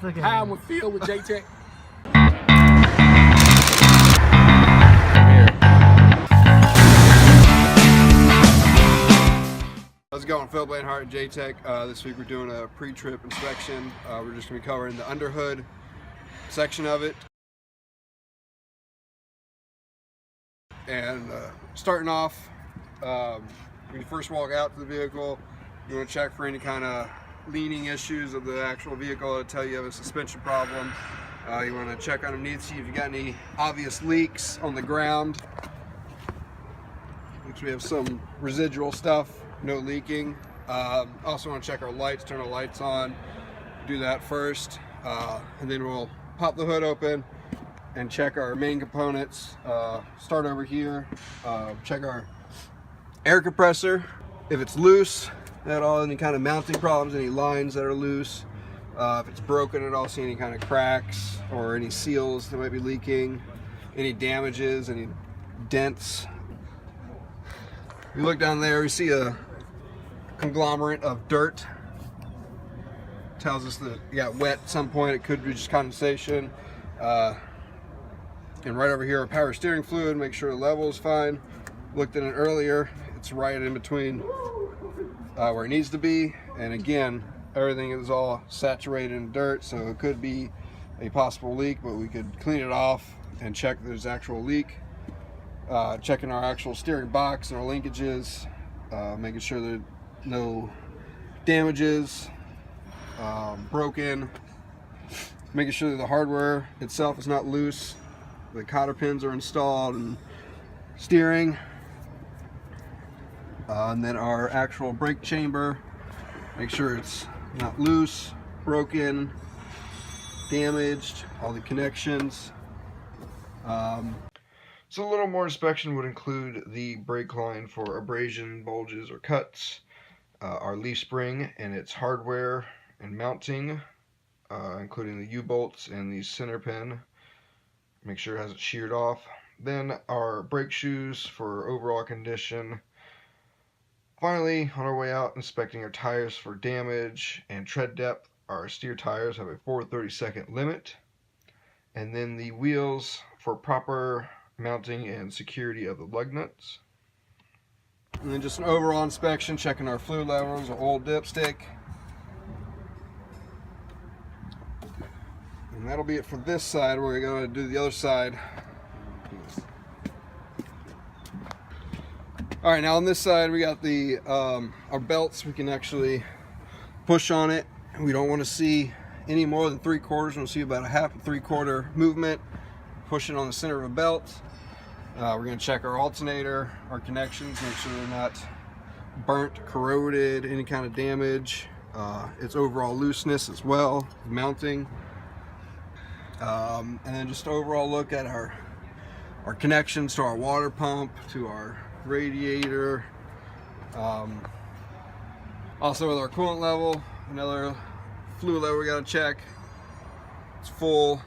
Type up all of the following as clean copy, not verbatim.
Okay. How I'm gonna feel with J-Tech. How's it going? Phil Blanhart, J-Tech. This week we're doing a pre-trip inspection. We're just going to be covering the underhood section of it. And starting off, when you first walk out to the vehicle, you want to check for any kind of leaning issues of the actual vehicle. It'll tell you have a suspension problem. You want to check underneath, see if you got any obvious leaks on the ground, which we have some residual stuff, no leaking. Also want to check our lights, turn our lights on, do that first, and then we'll pop the hood open and check our main components. Start over here, check our air compressor. If it's loose at all, any kind of mounting problems, any lines that are loose, if it's broken at all, see any kind of cracks or any seals that might be leaking, any damages, any dents. We look down there, we see a conglomerate of dirt. Tells us that it got wet at some point. It could be just condensation. And right over here, our power steering fluid, make sure the level is fine. Looked at it earlier, it's right in between where it needs to be. And again, everything is all saturated in dirt, so it could be a possible leak, but we could clean it off and check if there's actual leak. Checking our actual steering box and our linkages, making sure that no damages, broken, making sure that the hardware itself is not loose, the cotter pins are installed, and steering, and then our actual brake chamber, make sure it's not loose, broken, damaged, all the connections. So a little more inspection would include the brake line for abrasion, bulges, or cuts, our leaf spring and its hardware and mounting, including the U-bolts and the center pin. Make sure it hasn't sheared off. Then our brake shoes for overall condition. Finally, on our way out, inspecting our tires for damage and tread depth. Our steer tires have a 4/32 limit. And then the wheels for proper mounting and security of the lug nuts. And then just an overall inspection, checking our fluid levels, our oil dipstick. And that'll be it for this side. We're going to do the other side. All right, now on this side we got the our belts. We can actually push on it. We don't want to see any more than 3/4. We want to see about a 1/2 to 3/4 movement. Push it on the center of a belt. We're going to check our alternator, our connections, make sure they're not burnt, corroded, any kind of damage. Its overall looseness as well, mounting. And then just overall look at our connections to our water pump, to our radiator. Also with our coolant level, another fluid level we got to check. It's full.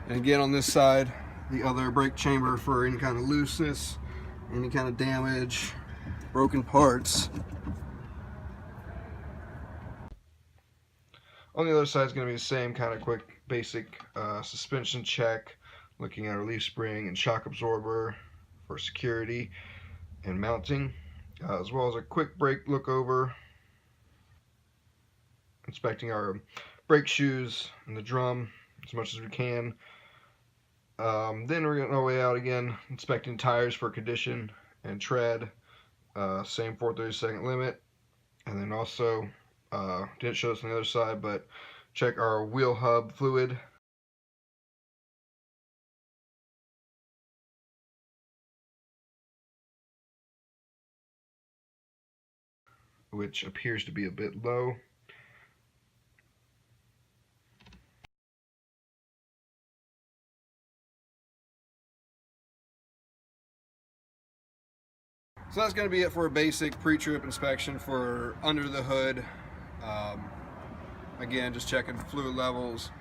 And again on this side, the other brake chamber for any kind of looseness, any kind of damage, broken parts. On the other side is going to be the same kind of quick basic suspension check, looking at our leaf spring and shock absorber for security and mounting, as well as a quick brake look over, inspecting our brake shoes and the drum as much as we can. Then we're getting our way out again, inspecting tires for condition and tread, same 4/32 limit. And then also, didn't show this on the other side, but check our wheel hub fluid. Which appears to be a bit low. So that's going to be it for a basic pre-trip inspection for under the hood. Again, just checking fluid levels,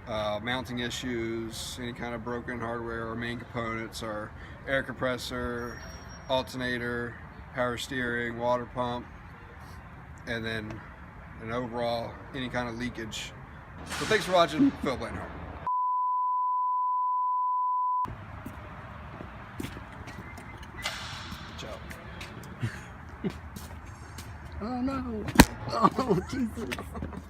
mounting issues, any kind of broken hardware, our main components, our air compressor, alternator, power steering, water pump, and then an overall any kind of leakage So thanks for watching. Phil Blainer. Ciao. Oh no. Oh Jesus.